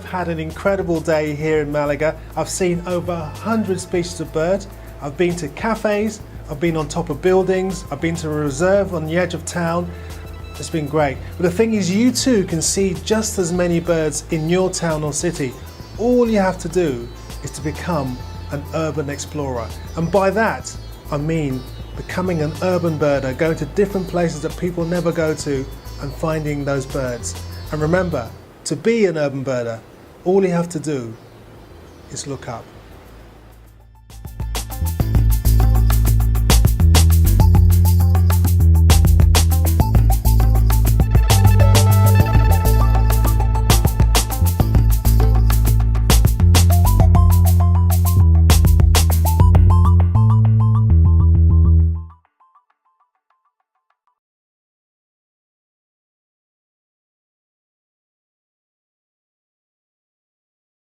I've had an incredible day here in Malaga. I've seen over 100 species of birds. I've been to cafes, I've been on top of buildings, I've been to a reserve on the edge of town. It's been great. But the thing is, you too can see just as many birds in your town or city. All you have to do is to become an urban explorer. And by that, I mean becoming an urban birder, going to different places that people never go to and finding those birds. And remember, to be an urban birder, all you have to do is look up.